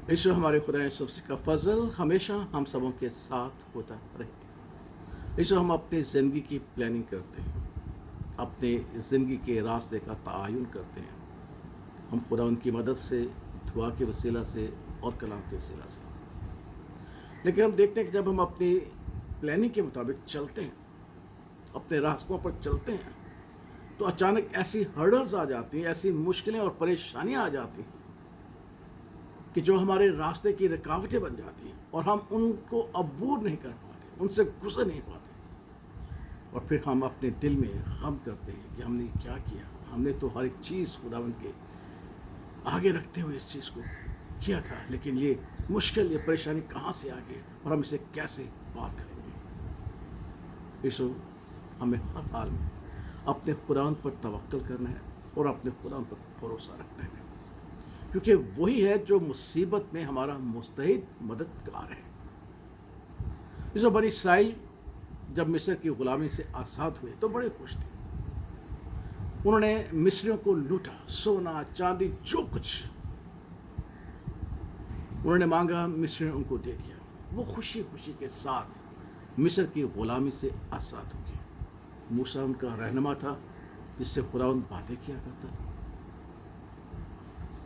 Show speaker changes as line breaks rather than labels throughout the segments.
ईश्वर हमारे खुदा यूसुफ का फजल हमेशा हम सबों के साथ होता रहे। ईश्वर हम अपनी ज़िंदगी की प्लानिंग करते हैं, अपने ज़िंदगी के रास्ते का तयन करते हैं। हम खुदा उनकी मदद से, दुआ के वसीला से और कलाम के वसीला से। लेकिन हम देखते हैं कि जब हम अपनी प्लानिंग के मुताबिक चलते हैं, अपने रास्तों पर चलते हैं, तो अचानक ऐसी हर्डल्स आ जाती हैं, ऐसी मुश्किलें और परेशानियां आ जाती हैं कि जो हमारे रास्ते की रुकावटें बन जाती हैं और हम उनको अबूर नहीं कर पाते, उनसे गुजर नहीं पाते। और फिर हम अपने दिल में गम करते हैं कि हमने क्या किया। हमने तो हर एक चीज़ खुदावंद के आगे रखते हुए इस चीज़ को किया था, लेकिन ये मुश्किल, ये परेशानी कहाँ से आ गई और हम इसे कैसे पार करेंगे। यीशु, हमें हर हाल में अपने खुदावंद पर तवक्कल करना है और अपने खुदावंद पर भरोसा रखना है, क्योंकि वही है जो मुसीबत में हमारा मुस्तैद मददगार है। जो बनी इस्राइल जब मिस्र की गुलामी से आज़ाद हुए तो बड़े खुश थे। उन्होंने मिस्रियों को लूटा, सोना चांदी जो कुछ उन्होंने मांगा मिस्रियों ने उनको दे दिया। वो खुशी खुशी के साथ मिस्र की गुलामी से आज़ाद हो गए। मूसा उनका रहनुमा था जिससे खुदावंद बातें किया करता था।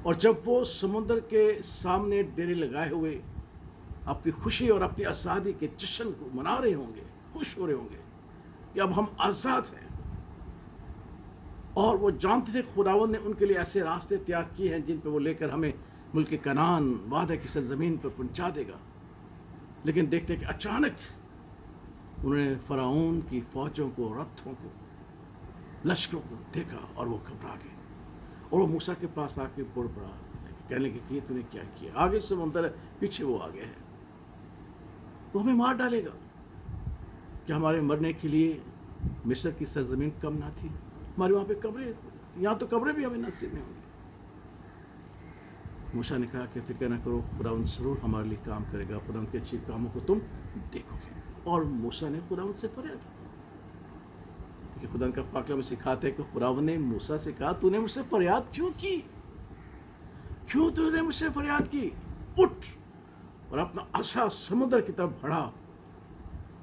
और जब वो समुद्र के सामने डेरे लगाए हुए अपनी खुशी और अपनी आज़ादी के जश्न को मना रहे होंगे, खुश हो रहे होंगे कि अब हम आज़ाद हैं, और वो जानते थे खुदावंद ने उनके लिए ऐसे रास्ते तैयार किए हैं जिन पर वो लेकर हमें मुल्क कनान, वादा की सरजमीन पर पहुंचा देगा। लेकिन देखते कि अचानक उन्होंने फ़िरौन की फौजों को, रथों को, लश्करों को देखा और वो घबरा गए। और वो मूसा के पास आके बुड़ पड़ा, कहने लगे कि तूने क्या किया। आगे समुंदर है, पीछे वो आगे है, वो हमें मार डालेगा। क्या हमारे मरने के लिए मिस्र की सरजमीन कम ना थी? हमारे वहाँ पे कब्रें, यहाँ तो कब्रें भी हमें नसीब नहीं होंगी। मूसा ने कहा कि फिक्र न करो, खुदावंद जरूर हमारे लिए काम करेगा, खुदावंद के अच्छे कामों को तुम देखोगे। और मूसा ने खुदावंद से फरियाद की। खुदा का पाकला में सिखाते हैं कि खुदावंद ने मूसा से कहा, तूने मुझसे फरियाद क्यों की? क्यों तूने मुझसे फरियाद की? उठ और अपना असा समुद्र की तरफ बढ़ा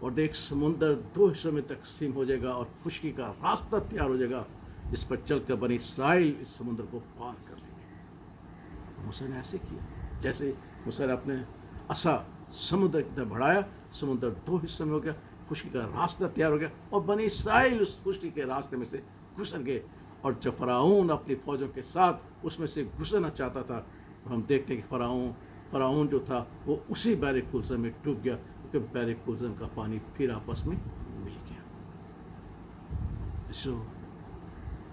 और देख, समुद्र दो हिस्सों में तकसीम हो जाएगा और खुशकी का रास्ता तैयार हो जाएगा जिस पर चलकर बनी इस्राइल इस समुद्र को पार कर लेंगे। मूसा ने ऐसे किया। जैसे मूसा ने अपने असा समुद्र की तरफ बढ़ाया, समुद्र दो हिस्सों में हो गया, खुशकी का रास्ता तैयार हो गया और बनी इस्राइल उस खुशकी के रास्ते में से गुजर गए। और जब फ़िरौन अपनी फौजों के साथ उसमें से गुजरना चाहता था, और हम देखते हैं कि फ़िरौन जो था वो उसी बैर कुलज़म में डूब गया, क्योंकि बैर कुलज़म का पानी फिर आपस में मिल गया। सो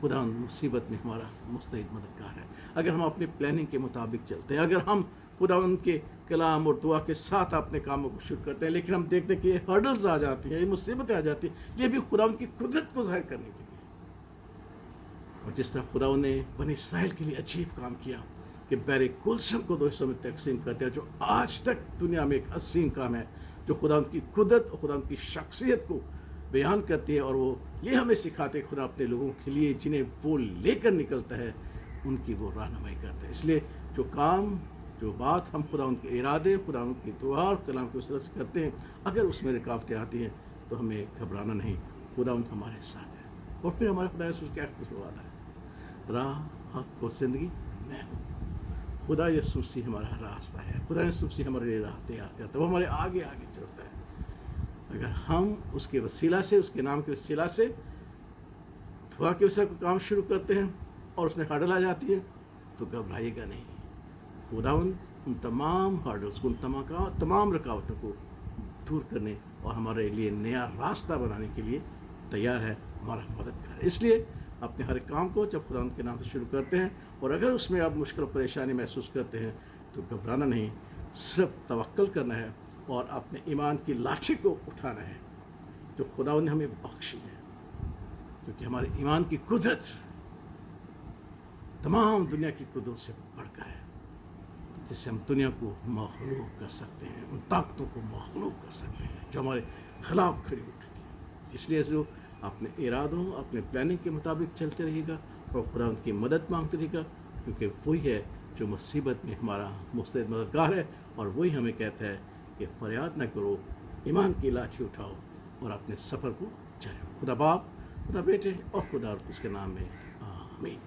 खुदा मुसीबत में हमारा मुस्तैद मददगार है। अगर हम अपनी प्लानिंग के मुताबिक चलते हैं, अगर हम खुदा उनके कलाम और दुआ के साथ अपने कामों को शुरू करते हैं, लेकिन हम देखते हैं कि ये हर्डल्स आ जाती हैं, ये मुसीबतें आ जाती हैं, ये भी खुदा उनकी कुदरत को ज़ाहिर करने के लिए। और जिस तरह खुदा ने बनी इस्राइल के लिए अजीब काम किया कि बैर कुलसम को दो हिस्सों में तकसीम कर दिया, जो आज तक दुनिया में एक असीम काम है, जो खुदा की कुदरत और खुदा की शख्सियत को बयान करती है। और वो ये हमें सिखाते हैं खुदा अपने लोगों के लिए जिन्हें वो लेकर निकलता है, उनकी वो रहनुमाई करता है। इसलिए जो काम, जो बात हम खुदा उनके इरादे, खुदा उनकी दुआ और कलाम की वजह से करते हैं, अगर उसमें रुकावटें आती हैं तो हमें घबराना नहीं, खुदा उन हमारे साथ है। और फिर हमारे खुदा यीशु क्या खुश वादा है, राह हक और ज़िंदगी मैं हूँ। खुदा यीशु मसीह हमारा रास्ता है, खुदा यीशु मसीह हमारे लिए राह तैयार करता है, वो हमारे आगे आगे चलता है। अगर हम उसके वसीला से, उसके नाम के वसीला से दुआ के वसीला को काम शुरू करते हैं और उसमें हर्डल आ जाती है, तो घबराइएगा नहीं। खुदावंद उन तमाम हर्डल्स को, उन तमाम रुकावटों को दूर करने और हमारे लिए नया रास्ता बनाने के लिए तैयार है, हमारा मददगार है। इसलिए अपने हर काम को जब खुदा के नाम से शुरू करते हैं और अगर उसमें आप मुश्किल परेशानी महसूस करते हैं तो घबराना नहीं, सिर्फ तवक्कल करना है और अपने ईमान की लाठी को उठाना है जो खुदा ने हमें बख्शी है, क्योंकि हमारे ईमान की कुदरत तमाम दुनिया की कुदरत से बढ़कर है, जिससे हम दुनिया को मखलूक कर सकते हैं, उन ताकतों को मखलूक कर सकते हैं जो हमारे खिलाफ खड़ी उठती है। इसलिए जो अपने इरादों, अपने प्लानिंग के मुताबिक चलते रहिएगा और खुदा उनकी मदद मांगते रहिएगा, क्योंकि वही है جو مصیبت میں ہمارا مستعد مددگار ہے، اور وہی ہمیں کہتا ہے کہ فریاد نہ کرو، ایمان کی لاٹھی اٹھاؤ اور اپنے سفر کو چلو۔ خدا باپ، خدا بیٹے اور خدا اس کے نام میں آمین۔